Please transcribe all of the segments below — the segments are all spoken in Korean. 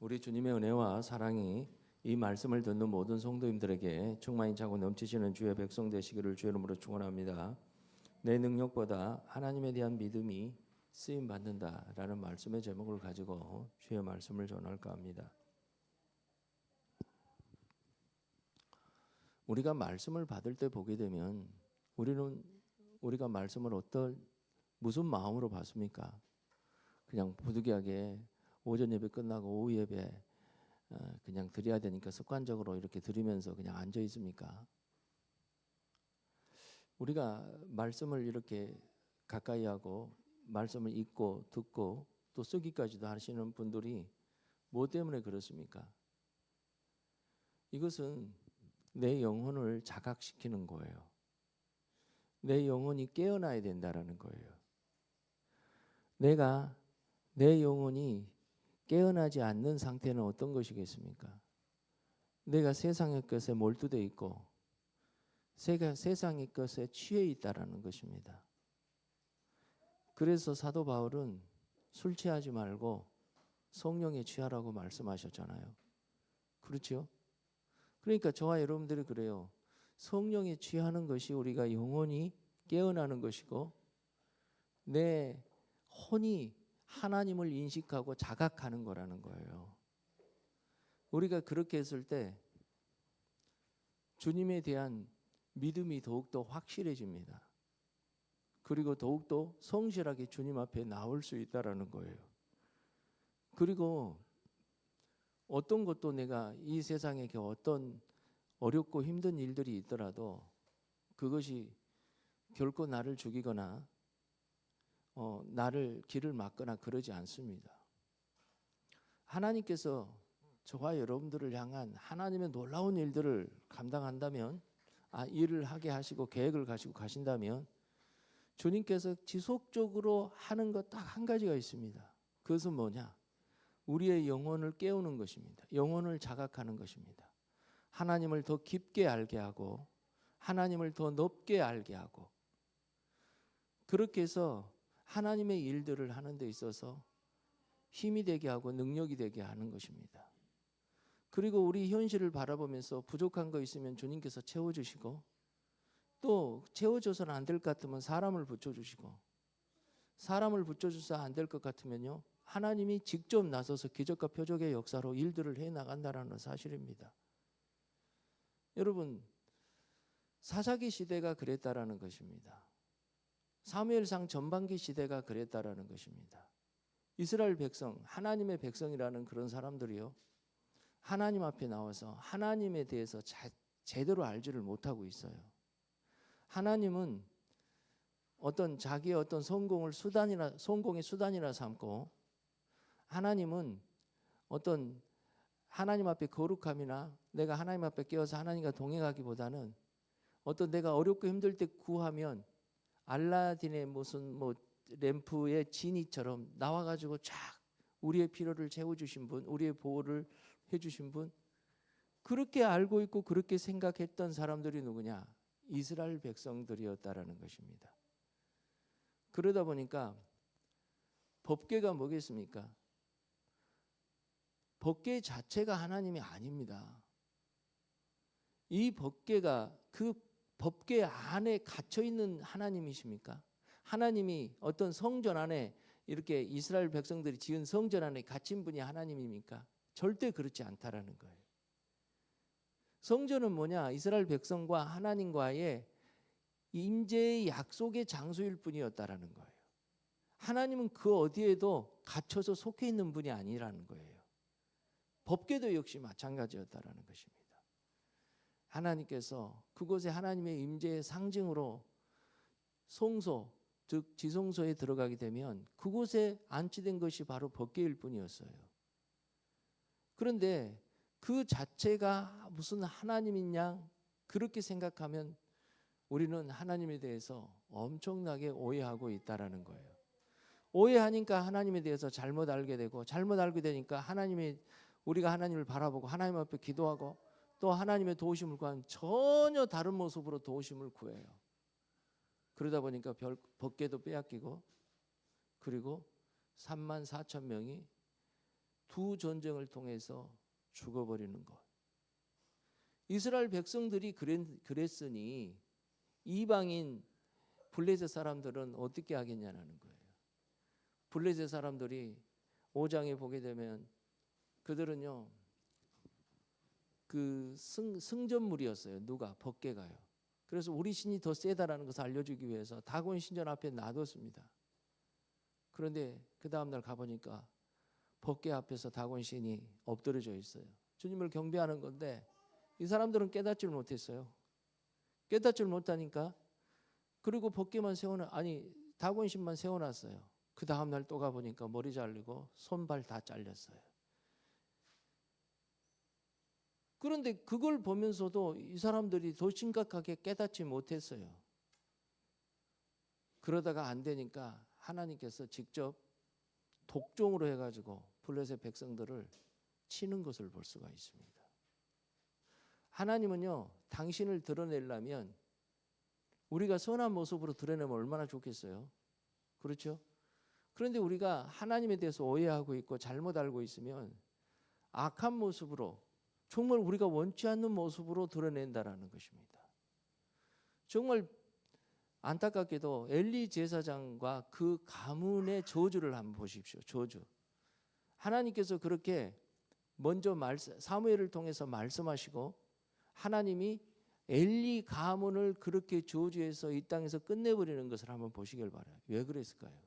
우리 주님의 은혜와 사랑이 이 말씀을 듣는 모든 성도님들에게 충만히 차고 넘치시는 주의 백성 되시기를 주의 이름으로 축원합니다. 내 능력보다 하나님에 대한 믿음이 쓰임 받는다라는 말씀의 제목을 가지고 주의 말씀을 전할까 합니다. 우리가 말씀을 받을 때 보게 되면 우리가 말씀을 무슨 마음으로 받습니까? 그냥 부득이하게 오전 예배 끝나고 오후 예배 그냥 드려야 되니까 습관적으로 이렇게 드리면서 그냥 앉아 있습니까? 우리가 말씀을 이렇게 가까이 하고 말씀을 읽고 듣고 또 쓰기까지도 하시는 분들이 뭐 때문에 그렇습니까? 이것은 내 영혼을 자각시키는 거예요. 내 영혼이 깨어나야 된다라는 거예요. 내 영혼이 깨어나지 않는 상태는 어떤 것이겠습니까? 내가 세상의 것에 몰두돼 있고 세상의 것에 취해 있다라는 것입니다. 그래서 사도 바울은 술 취하지 말고 성령에 취하라고 말씀하셨잖아요. 그렇죠? 그러니까 저와 여러분들이 그래요. 성령에 취하는 것이 우리가 영혼이 깨어나는 것이고 내 혼이 하나님을 인식하고 자각하는 거라는 거예요. 우리가 그렇게 했을 때 주님에 대한 믿음이 더욱더 확실해집니다. 그리고 더욱더 성실하게 주님 앞에 나올 수 있다라는 거예요. 그리고 어떤 것도 내가 이 세상에 어떤 어렵고 힘든 일들이 있더라도 그것이 결코 나를 죽이거나 나를 길을 막거나 그러지 않습니다. 하나님께서 저와 여러분들을 향한 하나님의 놀라운 일들을 감당한다면 일을 하게 하시고 계획을 가지고 가신다면 주님께서 지속적으로 하는 것 딱 한 가지가 있습니다. 그것은 뭐냐? 우리의 영혼을 깨우는 것입니다. 영혼을 자각하는 것입니다. 하나님을 더 깊게 알게 하고 하나님을 더 높게 알게 하고 그렇게 해서 하나님의 일들을 하는 데 있어서 힘이 되게 하고 능력이 되게 하는 것입니다. 그리고 우리 현실을 바라보면서 부족한 거 있으면 주님께서 채워주시고 또 채워줘서는 안 될 것 같으면 사람을 붙여주시고 사람을 붙여줘서 안 될 것 같으면요 하나님이 직접 나서서 기적과 표적의 역사로 일들을 해나간다는 사실입니다. 여러분 사사기 시대가 그랬다라는 것입니다. 사무엘상 전반기 시대가 그랬다라는 것입니다. 이스라엘 백성, 하나님의 백성이라는 그런 사람들이요 하나님 앞에 나와서 하나님에 대해서 제대로 알지를 못하고 있어요. 하나님은 자기의 어떤 성공의 수단이라 삼고 하나님은 어떤 하나님 앞에 거룩함이나 내가 하나님 앞에 깨어서 하나님과 동행하기보다는 어떤 내가 어렵고 힘들 때 구하면 알라딘의 무슨 램프의 지니처럼 나와가지고 쫙 우리의 필요를 채워주신 분, 우리의 보호를 해주신 분, 그렇게 알고 있고 그렇게 생각했던 사람들이 누구냐? 이스라엘 백성들이었다라는 것입니다. 그러다 보니까 법궤가 뭐겠습니까? 법궤 자체가 하나님이 아닙니다. 이 법궤가 그 법궤 안에 갇혀 있는 하나님이십니까? 하나님이 어떤 성전 안에 이렇게 이스라엘 백성들이 지은 성전 안에 갇힌 분이 하나님입니까? 절대 그렇지 않다라는 거예요. 성전은 뭐냐? 이스라엘 백성과 하나님과의 임재의 약속의 장소일 뿐이었다라는 거예요. 하나님은 그 어디에도 갇혀서 속해 있는 분이 아니라는 거예요. 법궤도 역시 마찬가지였다라는 것입니다. 하나님께서 그곳에 하나님의 임재의 상징으로 성소, 즉 지성소에 들어가게 되면 그곳에 안치된 것이 바로 법궤일 뿐이었어요. 그런데 그 자체가 무슨 하나님이냐 그렇게 생각하면 우리는 하나님에 대해서 엄청나게 오해하고 있다라는 거예요. 오해하니까 하나님에 대해서 잘못 알게 되고 잘못 알게 되니까 우리가 하나님을 바라보고 하나님 앞에 기도하고 또 하나님의 도우심을 구하면 전혀 다른 모습으로 도우심을 구해요. 그러다 보니까 법궤도 빼앗기고 그리고 34,000명이 두 전쟁을 통해서 죽어버리는 것. 이스라엘 백성들이 그랬으니 이방인 블레셋 사람들은 어떻게 하겠냐는 거예요. 블레셋 사람들이 5장에 보게 되면 그들은요 그 승전물이었어요. 누가? 법궤가요. 그래서 우리 신이 더 세다라는 것을 알려주기 위해서 다곤 신전 앞에 놔뒀습니다. 그런데 그 다음날 가보니까 법궤 앞에서 다곤 신이 엎드려져 있어요. 주님을 경배하는 건데 이 사람들은 깨닫지를 못했어요. 깨닫지를 못하니까 그리고 법궤만 다곤 신만 세워놨어요. 그 다음날 또 가보니까 머리 잘리고 손발 다 잘렸어요. 그런데 그걸 보면서도 이 사람들이 더 심각하게 깨닫지 못했어요. 그러다가 안 되니까 하나님께서 직접 독종으로 해가지고 블레셋 백성들을 치는 것을 볼 수가 있습니다. 하나님은요 당신을 드러내려면 우리가 선한 모습으로 드러내면 얼마나 좋겠어요. 그렇죠? 그런데 우리가 하나님에 대해서 오해하고 있고 잘못 알고 있으면 악한 모습으로 정말 우리가 원치 않는 모습으로 드러낸다라는 것입니다. 정말 안타깝게도 엘리 제사장과 그 가문의 저주를 한번 보십시오. 저주. 하나님께서 그렇게 먼저 사무엘을 통해서 말씀하시고 하나님이 엘리 가문을 그렇게 저주해서 이 땅에서 끝내버리는 것을 한번 보시길 바라요. 왜 그랬을까요?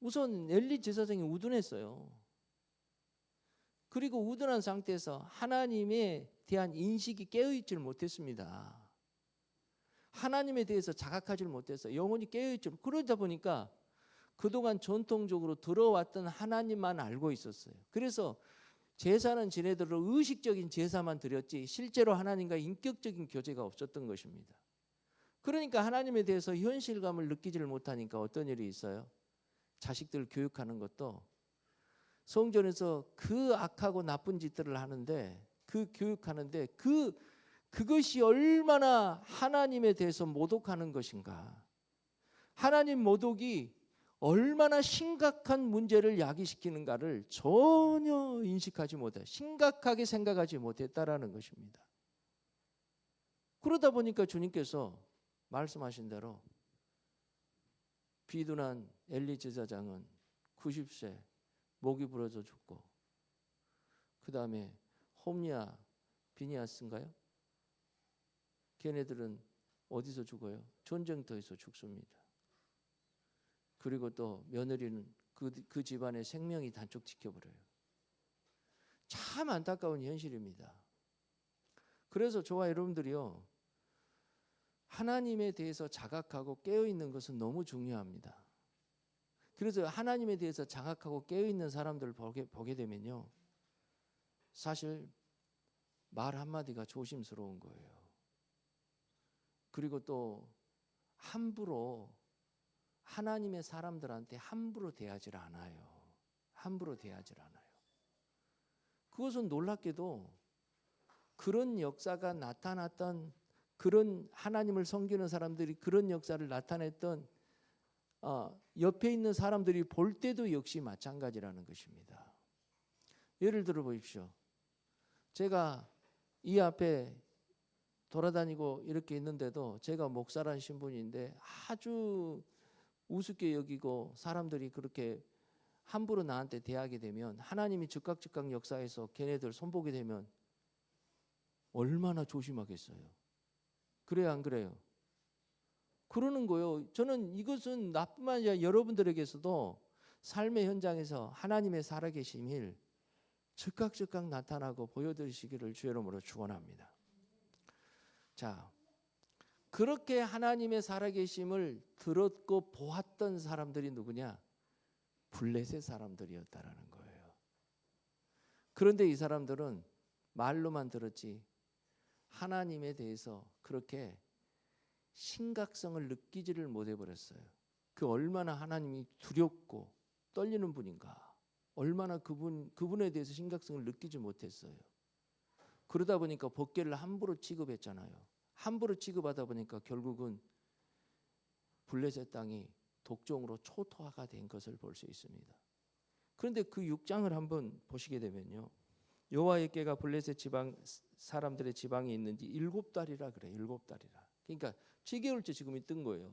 우선 엘리 제사장이 우둔했어요. 그리고 우둔한 상태에서 하나님에 대한 인식이 깨어있지를 못했습니다. 하나님에 대해서 자각하지를 못했어요. 영혼이 깨어있지. 그러다 보니까 그동안 전통적으로 들어왔던 하나님만 알고 있었어요. 그래서 제사는 지네들로 의식적인 제사만 드렸지 실제로 하나님과 인격적인 교제가 없었던 것입니다. 그러니까 하나님에 대해서 현실감을 느끼지를 못하니까 어떤 일이 있어요? 자식들 교육하는 것도 성전에서 그 악하고 나쁜 짓들을 하는데 그 교육하는데 그것이 얼마나 하나님에 대해서 모독하는 것인가. 하나님 모독이 얼마나 심각한 문제를 야기시키는가를 전혀 인식하지 못해 심각하게 생각하지 못했다라는 것입니다. 그러다 보니까 주님께서 말씀하신 대로 비둔한 엘리 제사장은 90세 목이 부러져 죽고 그 다음에 홈리아 비니아스인가요? 걔네들은 어디서 죽어요? 전쟁터에서 죽습니다. 그리고 또 며느리는 그 집안의 생명이 단축시켜버려요. 참 안타까운 현실입니다. 그래서 저와 여러분들이요 하나님에 대해서 자각하고 깨어있는 것은 너무 중요합니다. 그래서 하나님에 대해서 자각하고 깨어있는 사람들을 보게 되면요 사실 말 한마디가 조심스러운 거예요. 그리고 또 함부로 하나님의 사람들한테 함부로 대하질 않아요. 함부로 대하질 않아요. 그것은 놀랍게도 그런 역사가 나타났던 그런 하나님을 섬기는 사람들이 그런 역사를 나타냈던 옆에 있는 사람들이 볼 때도 역시 마찬가지라는 것입니다. 예를 들어 보십시오. 제가 이 앞에 돌아다니고 이렇게 있는데도 제가 목사라는 신분인데 아주 우습게 여기고 사람들이 그렇게 함부로 나한테 대하게 되면 하나님이 즉각 역사에서 걔네들 손보게 되면 얼마나 조심하겠어요. 그래요 안 그래요? 그러는 거예요. 저는 이것은 나뿐만 아니라 여러분들에게서도 삶의 현장에서 하나님의 살아계심을 즉각 나타나고 보여드리시기를 주의 이름으로 축원합니다. 자, 그렇게 하나님의 살아계심을 들었고 보았던 사람들이 누구냐? 블레셋 사람들이었다라는 거예요. 그런데 이 사람들은 말로만 들었지 하나님에 대해서 그렇게 심각성을 느끼지를 못해버렸어요. 그 얼마나 하나님이 두렵고 떨리는 분인가, 얼마나 그분에 대해서 심각성을 느끼지 못했어요. 그러다 보니까 법궤를 함부로 취급했잖아요. 함부로 취급하다 보니까 결국은 블레셋 땅이 독종으로 초토화가 된 것을 볼 수 있습니다. 그런데 그 6장을 한번 보시게 되면요, 여호와의 궤가 블레셋 지방 사람들의 지방에 있는지 7달이라 그래. 7달이라. 그러니까 7개월째 지금 있던 거예요.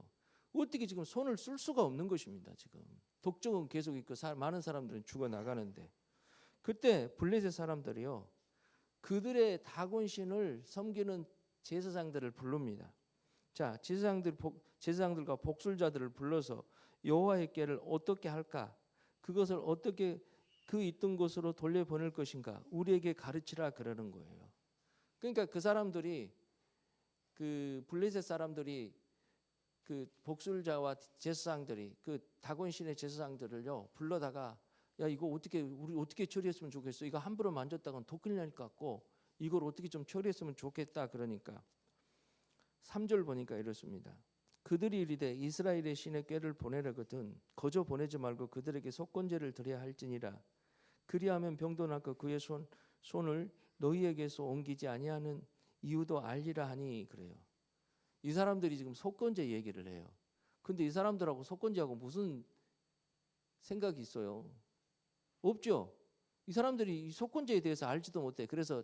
어떻게 지금 손을 쓸 수가 없는 것입니다. 지금 독종은 계속 있고 많은 사람들은 죽어 나가는데, 그때 블레셋 사람들이요, 그들의 다곤신을 섬기는 제사장들을 부릅니다. 자, 제사장들과 복술자들을 불러서 여호와의 궤를 어떻게 할까? 그것을 어떻게 그 있던 곳으로 돌려보낼 것인가? 우리에게 가르치라 그러는 거예요. 그러니까 그 사람들이, 그 블레셋 사람들이, 그 복술자와 제사장들이 그 다곤신의 제사장들을요 불러다가, 야, 이거 우리 어떻게 처리했으면 좋겠어? 이거 함부로 만졌다간 독 걸릴 것 같고 이걸 어떻게 좀 처리했으면 좋겠다. 그러니까 3절 보니까 이렇습니다. 그들이 이르되 이스라엘의 신의 궤를 보내려거든 거저 보내지 말고 그들에게 속건제를 드려야 할지니라. 그리하면 병도 낫고 그의 손을 너희에게서 옮기지 아니하는 이유도 알리라 하니 그래요. 이 사람들이 지금 속건제 얘기를 해요. 근데 이 사람들하고 속건제하고 무슨 생각이 있어요? 없죠. 이 사람들이 이 속건제에 대해서 알지도 못해. 그래서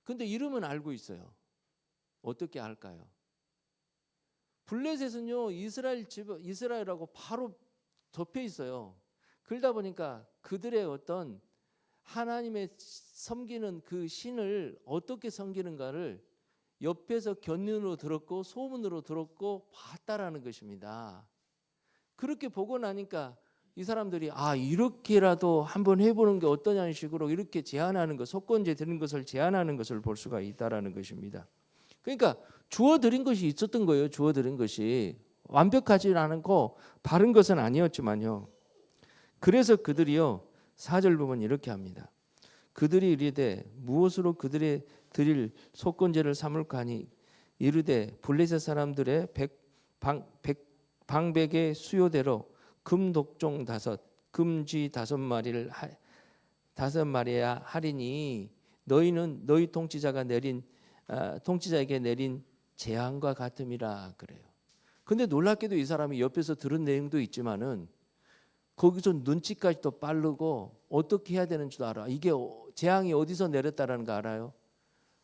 근데 이름은 알고 있어요. 어떻게 알까요? 블레셋은요 이스라엘하고 바로 덮여 있어요. 그러다 보니까 그들의 어떤 하나님의 섬기는 그 신을 어떻게 섬기는가를 옆에서 견눈으로 들었고 소문으로 들었고 봤다라는 것입니다. 그렇게 보고 나니까 이 사람들이 이렇게라도 한번 해보는 게 어떠냐는 식으로 이렇게 제안하는 것, 속건제 드는 것을 제안하는 것을 볼 수가 있다라는 것입니다. 그러니까 주어드린 것이 있었던 거예요. 주어드린 것이 완벽하지 않고 바른 것은 아니었지만요. 그래서 그들이요 4절 보면 이렇게 합니다. 그들이 이르되 무엇으로 그들의 드릴 속건제를 삼을까 하니 이르되 블레셋 사람들의 방백의 수요대로 금독종 5 금쥐 5마리를 5마리야 하리니 너희는 너희 통치자에게 내린 재앙과 같음이라 그래요. 근데 놀랍게도 이 사람이 옆에서 들은 내용도 있지만은 거기서 눈치까지도 빠르고 어떻게 해야 되는지도 알아. 이게 재앙이 어디서 내렸다라는 거 알아요?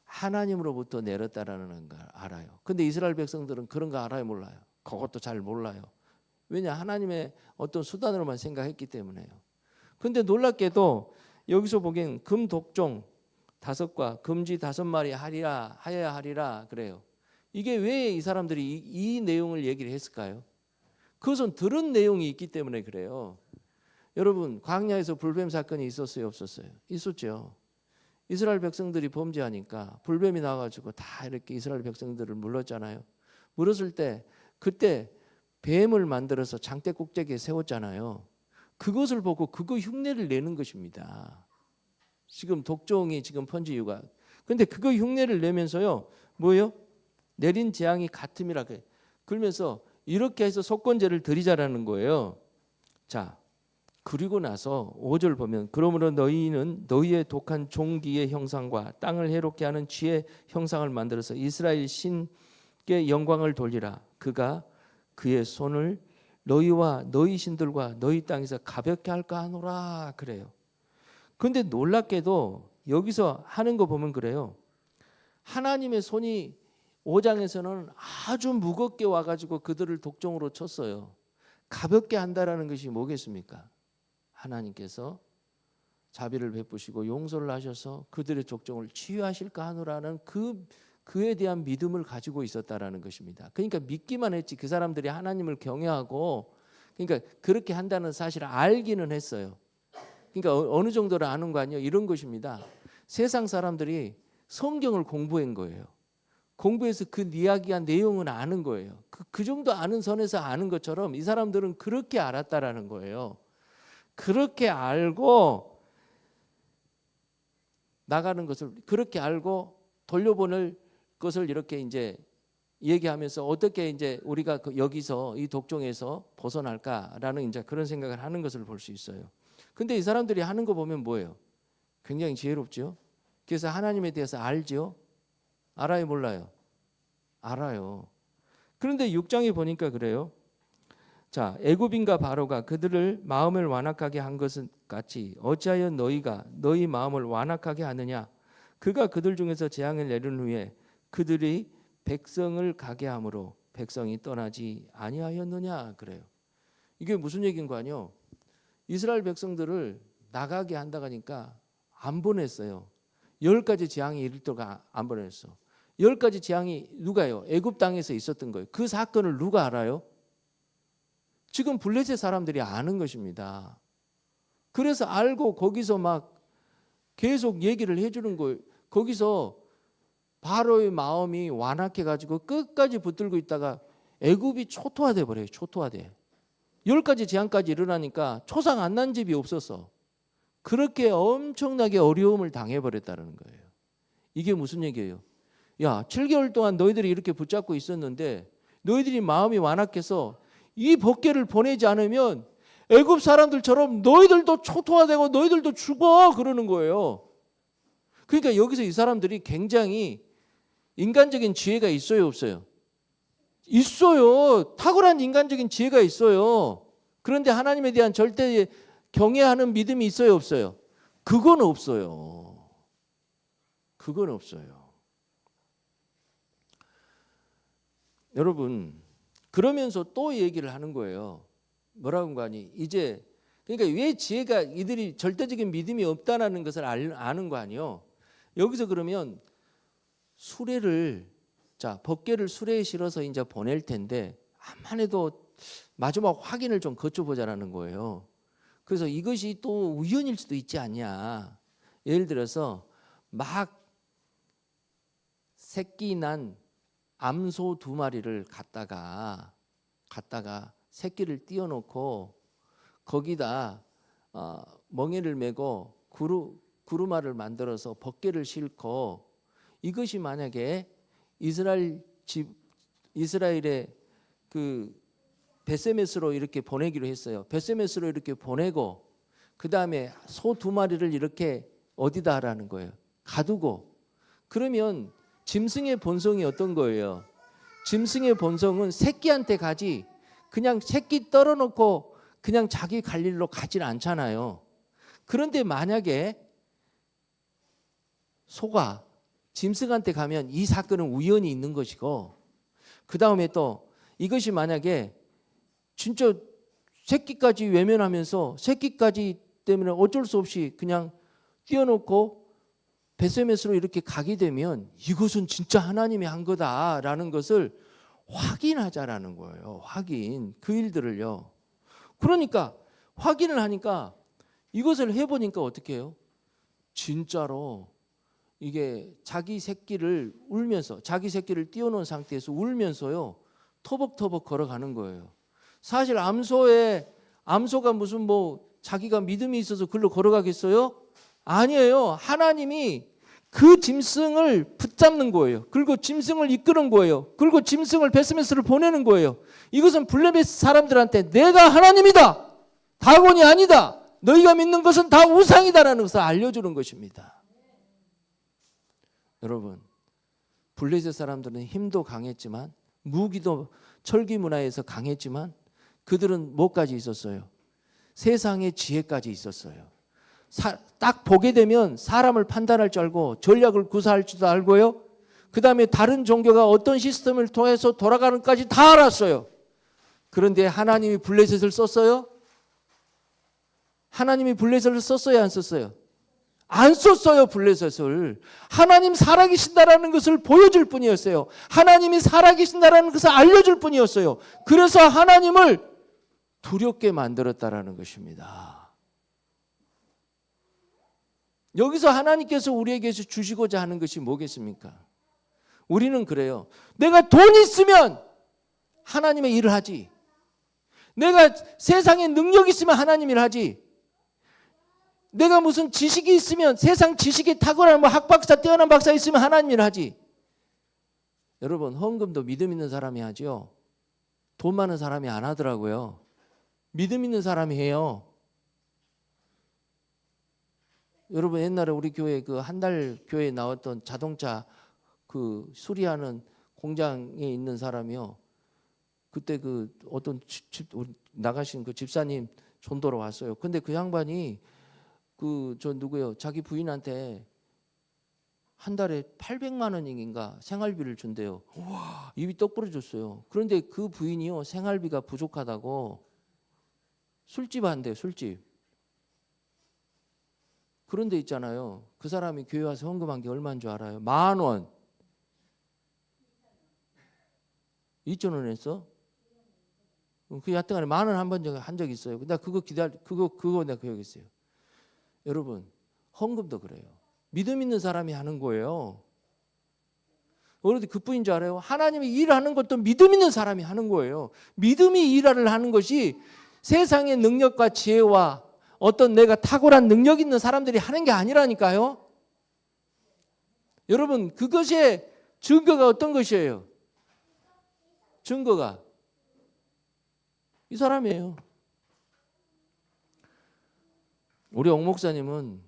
하나님으로부터 내렸다라는 걸 알아요. 근데 이스라엘 백성들은 그런 거 알아요, 몰라요? 그것도 잘 몰라요. 왜냐? 하나님의 어떤 수단으로만 생각했기 때문에요. 근데 놀랍게도 여기서 보기엔 금독종 5과 금쥐 5마리 하여야 하리라 그래요. 이게 왜 이 사람들이 이 내용을 얘기를 했을까요? 그것은 들은 내용이 있기 때문에 그래요. 여러분, 광야에서 불뱀 사건이 있었어요, 없었어요? 있었죠. 이스라엘 백성들이 범죄하니까 불뱀이 나와가지고 다 이렇게 이스라엘 백성들을 물렀잖아요. 물었을 때 그때 뱀을 만들어서 장대 꼭대기에 세웠잖아요. 그것을 보고 그거 흉내를 내는 것입니다. 지금 독종이 지금 번지 이유가. 근데 그거 흉내를 내면서요, 뭐예요? 내린 재앙이 같음이라 그래. 그러면서 이렇게 해서 속건제를 드리자라는 거예요. 자, 그리고 나서 5절 보면 그러므로 너희는 너희의 독한 종기의 형상과 땅을 해롭게 하는 쥐의 형상을 만들어서 이스라엘 신께 영광을 돌리라. 그가 그의 손을 너희와 너희 신들과 너희 땅에서 가볍게 할까 하노라 그래요. 그런데 놀랍게도 여기서 하는 거 보면 그래요. 하나님의 손이 5장에서는 아주 무겁게 와가지고 그들을 독종으로 쳤어요. 가볍게 한다라는 것이 뭐겠습니까? 하나님께서 자비를 베푸시고 용서를 하셔서 그들의 족종을 치유하실까 하노라는 그에 대한 믿음을 가지고 있었다라는 것입니다. 그러니까 믿기만 했지 그 사람들이 하나님을 경외하고 그러니까 그렇게 한다는 사실을 알기는 했어요. 그러니까 어느 정도를 아는 거 아니에요? 이런 것입니다. 세상 사람들이 성경을 공부한 거예요. 공부해서 그 이야기한 내용은 아는 거예요. 그 정도 아는 선에서 아는 것처럼 이 사람들은 그렇게 알았다라는 거예요. 그렇게 알고 나가는 것을 그렇게 알고 돌려보낼 것을 이렇게 이제 얘기하면서 어떻게 이제 우리가 여기서 이 독종에서 벗어날까라는 이제 그런 생각을 하는 것을 볼 수 있어요. 근데 이 사람들이 하는 거 보면 뭐예요? 굉장히 지혜롭죠. 그래서 하나님에 대해서 알죠. 알아요, 몰라요? 알아요. 그런데 6장에 보니까 그래요. 자, 애굽인과 바로가 그들을 마음을 완악하게 한 것은 같이 어찌하여 너희가 너희 마음을 완악하게 하느냐? 그가 그들 중에서 재앙을 내린 후에 그들이 백성을 가게 함으로 백성이 떠나지 아니하였느냐 그래요. 이게 무슨 얘기인 거 아니요? 이스라엘 백성들을 나가게 한다고 하니까 안 보냈어요. 10가지 재앙이 이를 때가 안 보냈어. 10가지 재앙이 누가요? 애굽 땅에서 있었던 거예요. 그 사건을 누가 알아요? 지금 블레셋 사람들이 아는 것입니다. 그래서 알고 거기서 막 계속 얘기를 해주는 거예요. 거기서 바로의 마음이 완악해 가지고 끝까지 붙들고 있다가 애굽이 초토화돼 버려요. 초토화돼. 10가지 재앙까지 일어나니까 초상 안 난 집이 없었어. 그렇게 엄청나게 어려움을 당해버렸다는 거예요. 이게 무슨 얘기예요? 야, 7개월 동안 너희들이 이렇게 붙잡고 있었는데 너희들이 마음이 완악해서 이 법궤를 보내지 않으면 애굽 사람들처럼 너희들도 초토화되고 너희들도 죽어 그러는 거예요. 그러니까 여기서 이 사람들이 굉장히 인간적인 지혜가 있어요, 없어요? 있어요. 탁월한 인간적인 지혜가 있어요. 그런데 하나님에 대한 절대 경외하는 믿음이 있어요, 없어요? 그건 없어요. 그건 없어요. 여러분, 그러면서 또 얘기를 하는 거예요. 뭐라고 하니? 이제 그러니까 왜 지혜가 이들이 절대적인 믿음이 없다는 것을 아는 거 아니요? 여기서 그러면 수레를 자 법궤를 수레에 실어서 이제 보낼 텐데 암만 해도 마지막 확인을 좀 거쳐보자라는 거예요. 그래서 이것이 또 우연일 수도 있지 않냐. 예를 들어서 막 새끼 난 암소 2마리를 갖다가 새끼를 띄워놓고 거기다 멍에를 메고 구루마를 만들어서 법궤를 싣고 이것이 만약에 이스라엘의 그 베세메스로 이렇게 보내기로 했어요. 베세메스로 이렇게 보내고 그 다음에 소 2마리를 이렇게 어디다 하라는 거예요? 가두고. 그러면 짐승의 본성이 어떤 거예요? 짐승의 본성은 새끼한테 가지 그냥 새끼 떨어놓고 그냥 자기 갈 일로 가질 않잖아요. 그런데 만약에 소가 짐승한테 가면 이 사건은 우연히 있는 것이고 그 다음에 또 이것이 만약에 진짜 새끼까지 외면하면서 새끼까지 때문에 어쩔 수 없이 그냥 띄워놓고 베세메스로 이렇게 가게 되면 이것은 진짜 하나님이 한 거다라는 것을 확인하자라는 거예요. 확인. 그 일들을요. 그러니까 확인을 하니까 이것을 해보니까 어떻게 해요? 진짜로 이게 자기 새끼를 울면서 자기 새끼를 띄워놓은 상태에서 울면서요. 터벅터벅 걸어가는 거예요. 사실 암소가 무슨 뭐 자기가 믿음이 있어서 글로 걸어가겠어요? 아니에요. 하나님이 그 짐승을 붙잡는 거예요. 그리고 짐승을 이끄는 거예요. 그리고 짐승을 베스메스를 보내는 거예요. 이것은 블레셋 사람들한테 내가 하나님이다. 다곤이 아니다. 너희가 믿는 것은 다 우상이다라는 것을 알려주는 것입니다. 여러분, 블레셋 사람들은 힘도 강했지만 무기도 철기 문화에서 강했지만 그들은 뭐까지 있었어요? 세상의 지혜까지 있었어요. 딱 보게 되면 사람을 판단할 줄 알고 전략을 구사할 줄도 알고요. 그 다음에 다른 종교가 어떤 시스템을 통해서 돌아가는까지 다 알았어요. 그런데 하나님이 블레셋을 썼어요? 하나님이 블레셋을 썼어요? 안 썼어요? 안 썼어요. 블레셋을. 하나님 살아계신다라는 것을 보여줄 뿐이었어요. 하나님이 살아계신다라는 것을 알려줄 뿐이었어요. 그래서 하나님을 두렵게 만들었다라는 것입니다. 여기서 하나님께서 우리에게서 주시고자 하는 것이 뭐겠습니까? 우리는 그래요. 내가 돈 있으면 하나님의 일을 하지. 내가 세상에 능력이 있으면 하나님 일을 하지. 내가 무슨 지식이 있으면 세상 지식이 탁월한 뭐 학박사 뛰어난 박사 있으면 하나님 일을 하지. 여러분 헌금도 믿음 있는 사람이 하죠. 돈 많은 사람이 안 하더라고요. 믿음 있는 사람이 해요. 여러분 옛날에 우리 교회 그 한 달 교회에 나왔던 자동차 그 수리하는 공장에 있는 사람이요. 그때 그 어떤 나가신 그 집사님 전도로 왔어요. 근데 그 양반이 그 저 누구요? 자기 부인한테 한 달에 800만 원인가 생활비를 준대요. 와, 입이 떡 부러졌어요. 그런데 그 부인이요, 생활비가 부족하다고 술집 한대요, 술집. 그런데 있잖아요, 그 사람이 교회 와서 헌금한 게 얼마인 줄 알아요? 10,000원. 2,000원 했어? 그 여튼간에 10,000원 한 적 있어요. 근데 그거 내가 기억이 있어요. 여러분, 헌금도 그래요. 믿음 있는 사람이 하는 거예요. 어디 그뿐인 줄 알아요? 하나님이 일하는 것도 믿음 있는 사람이 하는 거예요. 믿음이 일을 하는 것이 세상의 능력과 지혜와 어떤 내가 탁월한 능력 있는 사람들이 하는 게 아니라니까요. 여러분, 그것의 증거가 어떤 것이에요? 증거가 이 사람이에요. 우리 옥 목사님은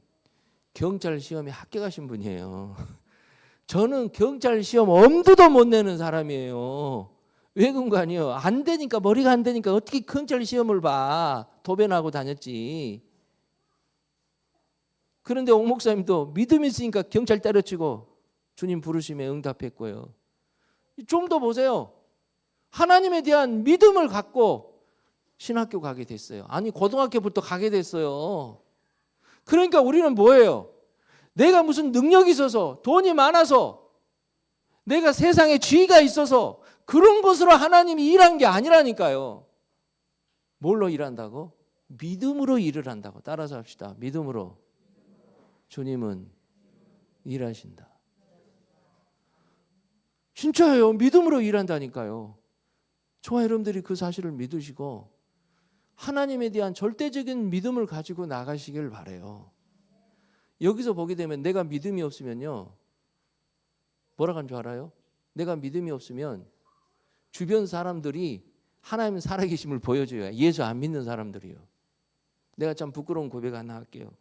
경찰 시험에 합격하신 분이에요. 저는 경찰 시험 엄두도 못 내는 사람이에요. 왜 그런가요? 안 되니까, 머리가 안 되니까 어떻게 경찰 시험을 봐. 도배나고 다녔지. 그런데 옥 목사님도 믿음이 있으니까 경찰 때려치고 주님 부르심에 응답했고요. 좀 더 보세요. 하나님에 대한 믿음을 갖고 신학교 가게 됐어요. 아니, 고등학교부터 가게 됐어요. 그러니까 우리는 뭐예요? 내가 무슨 능력이 있어서, 돈이 많아서, 내가 세상에 지위가 있어서 그런 것으로 하나님이 일한 게 아니라니까요. 뭘로 일한다고? 믿음으로 일을 한다고. 따라서 합시다. 믿음으로 주님은 일하신다. 진짜예요. 믿음으로 일한다니까요. 저와 여러분들이 그 사실을 믿으시고 하나님에 대한 절대적인 믿음을 가지고 나가시길 바라요. 여기서 보게 되면 내가 믿음이 없으면요, 뭐라고 하는 줄 알아요? 내가 믿음이 없으면 주변 사람들이 하나님 살아계심을 보여줘요. 예수 안 믿는 사람들이요. 내가 참 부끄러운 고백 하나 할게요.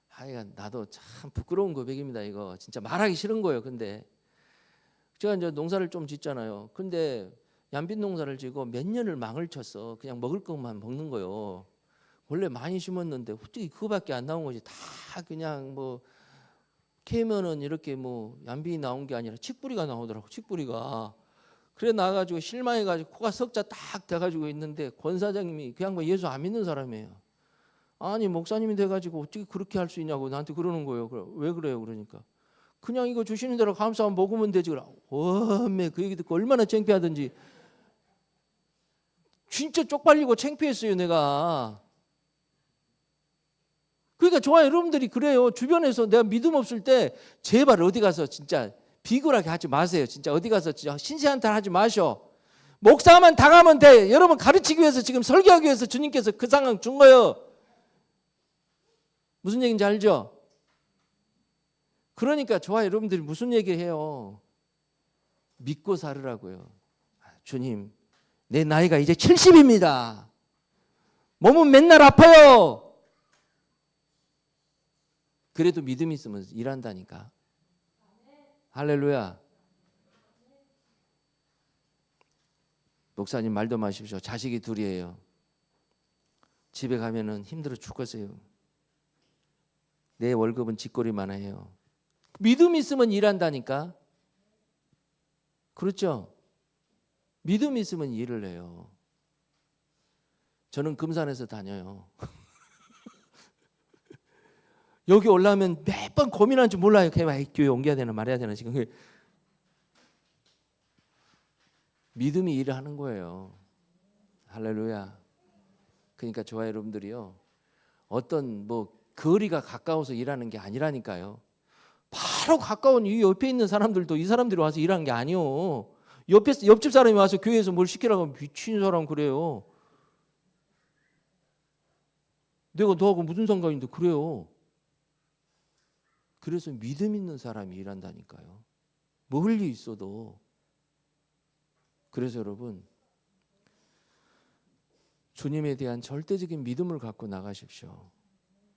하여간 나도 참 부끄러운 고백입니다. 이거 진짜 말하기 싫은 거예요. 근데 제가 이제 농사를 좀 짓잖아요. 근데 얀빛 농사를 지고 몇 년을 망을 쳤어. 그냥 먹을 것만 먹는 거요. 원래 많이 심었는데 어떻게 그거밖에 안 나온 거지. 다 그냥 뭐 캐면은 이렇게 뭐 얀빛이 나온 게 아니라 칡뿌리가 나오더라고. 칡뿌리가. 그래 나가지고 실망해가지고 코가 석자 딱 돼가지고 있는데 권 사장님이 그 양반 예수 안 믿는 사람이에요. 아니 목사님이 돼가지고 어떻게 그렇게 할 수 있냐고 나한테 그러는 거예요. 왜 그래요? 그러니까 그냥 이거 주시는 대로 감사하면 먹으면 되지. 어메 그 얘기 듣고 얼마나 창피하던지. 진짜 쪽팔리고 창피했어요 내가. 그러니까 저와 여러분들이 그래요. 주변에서 내가 믿음 없을 때 제발 어디 가서 진짜 비굴하게 하지 마세요. 진짜 어디 가서 진짜 신세한탄 하지 마셔. 목사만 당하면 돼. 여러분 가르치기 위해서 지금 설교하기 위해서 주님께서 그 상황 준 거예요. 무슨 얘기인지 알죠? 그러니까 저와 여러분들이 무슨 얘기를 해요? 믿고 살으라고요. 주님, 내 나이가 이제 70입니다. 몸은 맨날 아파요. 그래도 믿음이 있으면 일한다니까. 할렐루야. 목사님 말도 마십시오. 자식이 둘이에요. 집에 가면은 힘들어 죽겠어요. 내 월급은 쥐꼬리만 해요. 믿음이 있으면 일한다니까. 그렇죠? 믿음이 있으면 일을 해요. 저는 금산에서 다녀요. 여기 올라오면 몇 번 고민한 줄 몰라요. 교회 옮겨야 되나 말해야 되나 지금. 믿음이 일을 하는 거예요. 할렐루야. 그러니까 저와 여러분들이요, 어떤 뭐 거리가 가까워서 일하는 게 아니라니까요. 바로 가까운 이 옆에 있는 사람들도 이 사람들이 와서 일하는 게 아니요. 옆집 사람이 와서 교회에서 뭘 시키라고 하면 미친 사람 그래요. 내가 너하고 무슨 상관인데 그래요. 그래서 믿음 있는 사람이 일한다니까요. 멀리 있어도. 그래서 여러분, 주님에 대한 절대적인 믿음을 갖고 나가십시오.